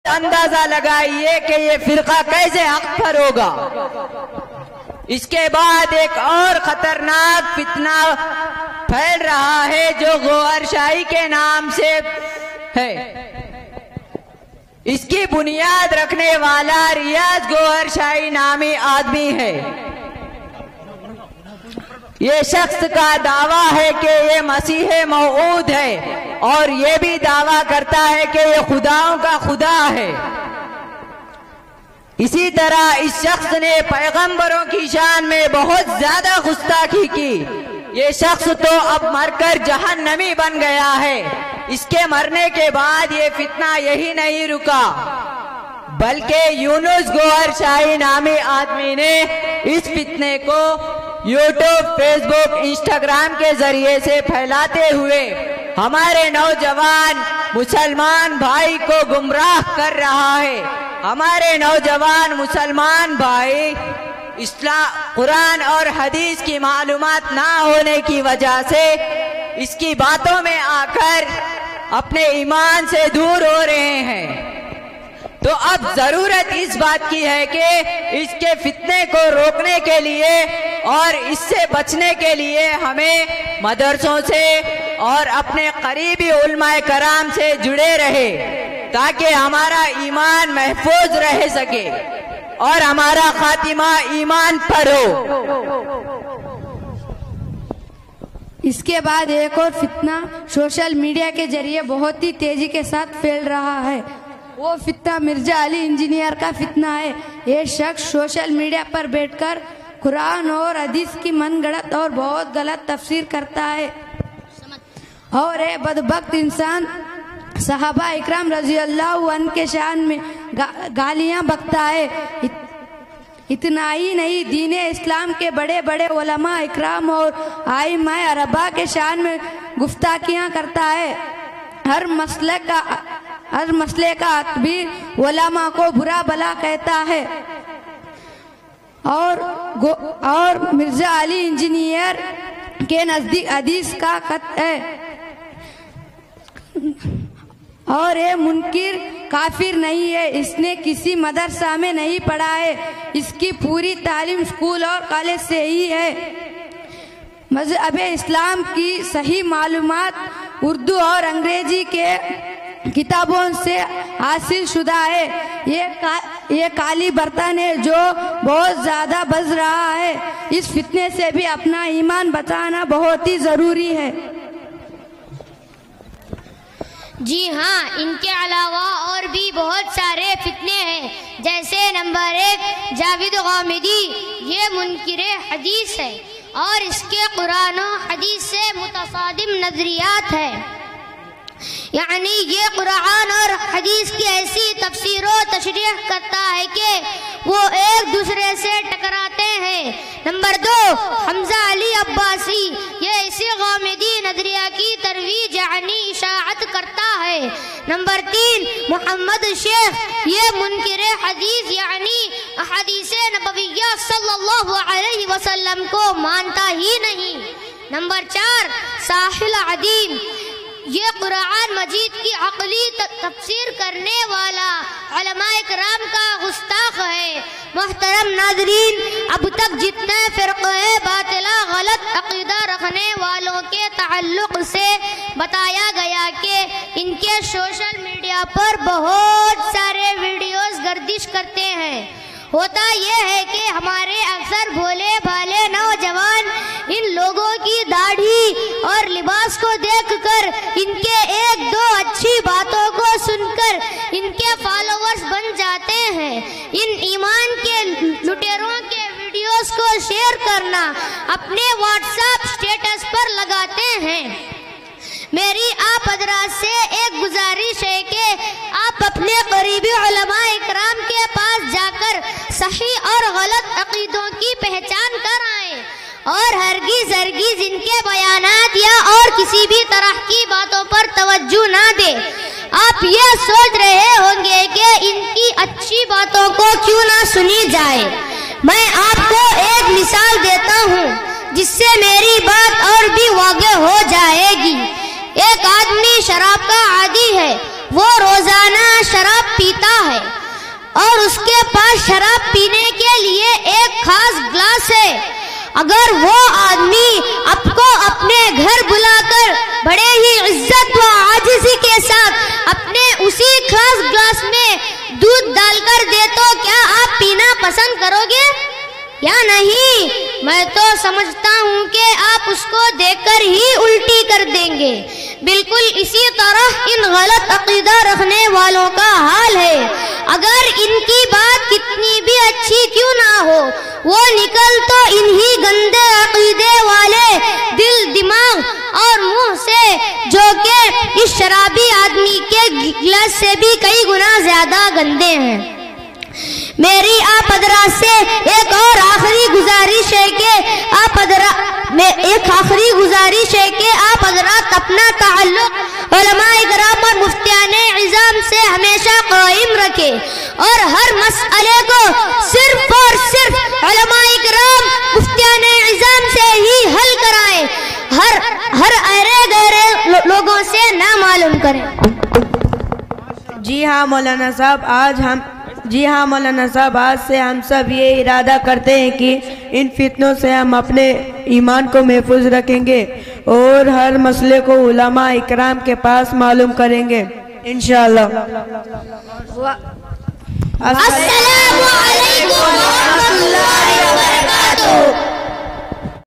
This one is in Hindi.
अंदाजा लगाइए कि ये फिरका कैसे हक पर होगा। इसके बाद एक और खतरनाक फितना फैल रहा है जो गौहरशाही के नाम से है। इसकी बुनियाद रखने वाला रियाज गौहरशाही नामी आदमी है। ये शख्स का दावा है कि ये मसीह मौऊद है और ये भी दावा करता है कि ये खुदाओं का खुदा है। इसी तरह इस शख्स ने पैगंबरों की शान में बहुत ज्यादा गुस्ताखी की। ये शख्स तो अब मरकर जहन्नमी बन गया है। इसके मरने के बाद ये फितना यही नहीं रुका, बल्कि यूनुस गौहरशाही नामी आदमी ने इस फितने को यूट्यूब, फेसबुक, इंस्टाग्राम के जरिए से फैलाते हुए हमारे नौजवान मुसलमान भाई को गुमराह कर रहा है। हमारे नौजवान मुसलमान भाई इस्लाम, कुरान और हदीस की मालूमात ना होने की वजह से इसकी बातों में आकर अपने ईमान से दूर हो रहे हैं। तो अब जरूरत इस बात की है कि इसके फितने को रोकने के लिए और इससे बचने के लिए हमें मदरसों से और अपने करीबी उलमाए कराम से जुड़े रहे, ताकि हमारा ईमान महफूज रह सके और हमारा खातिमा ईमान पर हो। इसके बाद एक और फितना सोशल मीडिया के जरिए बहुत ही तेजी के साथ फैल रहा है। वो फितना मिर्जा अली इंजीनियर का फितना है। ये शख्स सोशल मीडिया पर बैठकर कुरान और हदीस की मनगढ़ंत और बहुत गलत तफसीर करता है और ये बदबख्त इंसान सहाबा इकराम रजी अल्लाह अन्हु के शान में गालियां बकता है। इतना ही नहीं, दीन इस्लाम के बड़े बड़े उलमा इकराम और आइमाए अरबा के शान में गुफ्ताकियां करता है। हर मसले का अतबीर उलमा को बुरा भला कहता है और मिर्जा अली इंजीनियर के नजदीक हदीस का खत है और ये मुनकिर काफिर नहीं है। इसने किसी मदरसा में नहीं पढ़ा है। इसकी पूरी तालीम स्कूल और कॉलेज से ही है। मज़हब इस्लाम की सही मालूमात उर्दू और अंग्रेजी के किताबों से हासिल शुदा है। ये काली बर्तन है जो बहुत ज्यादा बज रहा है। इस फितने से भी अपना ईमान बचाना बहुत ही जरूरी है। जी हाँ, इनके अलावा और भी बहुत सारे फितने हैं। जैसे नंबर 1 जावेद गामिदी, ये मुनकिरे हदीस है और इसके कुरान और हदीस से मुतसादिम नजरियात है। यानी ये कुरान और हदीस की ऐसी तफसीर और तशरीह करता है कि वो एक दूसरे से टकराते हैं। नंबर 2 हमजा अली अब्बासी, ये इसी गामिदी नजरिया की तरवीज यानी इशाअत करता है। नंबर 3 मोहम्मद शेख, ये मुनकिरे हदीस यानी अहादीसे नबविय्या सल्लल्लाहु अलैहि वसल्लम को मानता ही नहीं। नंबर 4 साहिल अदीम, ये कुरान मजीद की अक़ली तफसीर करने वाला उलमाए किराम का गुस्ताख है। मोहतरम नाज़रीन, अब तक जितने फ़िरक़े बातिला गलत अक़ीदा रखने वालों के ताल्लुक़ से बताया गया कि इनके सोशल मीडिया पर बहुत सारे वीडियोस गर्दिश करते हैं। होता यह है कि हमारे अक्सर भोले भाले नौजवान इन लोगों की दाढ़ी और लिबास को देखकर, इनके एक दो अच्छी बातों को सुनकर इनके फॉलोअर्स बन जाते हैं। इन ईमान के लुटेरों के वीडियोस को शेयर करना अपने व्हाट्सएप स्टेटस पर लगाते हैं। मेरी आप हज़रात से एक गुजारिश है कि आप अपने करीबी उलमा इकराम के पास जाकर सही और गलत अकीदों की पहचान कर आएं और हरगिज़ इनके बयानात या और किसी भी तरह की बातों पर तवज्जो ना दें। आप ये सोच रहे होंगे कि इनकी अच्छी बातों को क्यों ना सुनी जाए। मैं आपको एक मिसाल देता हूँ जिससे मेरी बात और भी वाज़ेह हो जाएगी। एक आदमी शराब का आदी है वो रोजाना शराब पीता है और उसके पास शराब पीने के लिए एक खास ग्लास है। अगर वो आदमी आपको अपने घर बुलाकर बड़े ही इज्जत व आजिज़ी के साथ अपने उसी खास ग्लास में दूध डालकर दे तो क्या आप पीना पसंद करोगे या नहीं? मैं तो समझता हूँ कि आप उसको देखकर ही उल्टी कर देंगे। बिल्कुल इसी तरह इन गलत अकीदा रखने वालों का हाल है। अगर इनकी बात कितनी भी अच्छी क्यों ना हो, वो निकल तो इन्हीं गंदे अकीदे वाले दिल, दिमाग और मुंह से, जो कि इस शराबी आदमी के गिलास से भी कई गुना ज्यादा गंदे हैं। मेरी आप हज़रात से एक और आखिरी गुजारिश है कि आप हज़रात अपना ताल्लुक़ उलमाए किराम और मुफ्तियाने इज़ाम से हमेशा कायम रखें और हर मसले को सिर्फ और सिर्फ उलमाए किराम, मुफ्तियाने इज़ाम से ही हल कराएं। हर अरे गहरे लोगों से ना मालूम करें। जी हाँ मौलाना साहब, आज से हम सब ये इरादा करते हैं कि इन फितनों से हम अपने ईमान को महफूज रखेंगे और हर मसले को उलमा इकराम के पास मालूम करेंगे इंशाअल्लाह। अस्सलामु अलैकुम व रहमतुल्लाहि व बरकातुहू।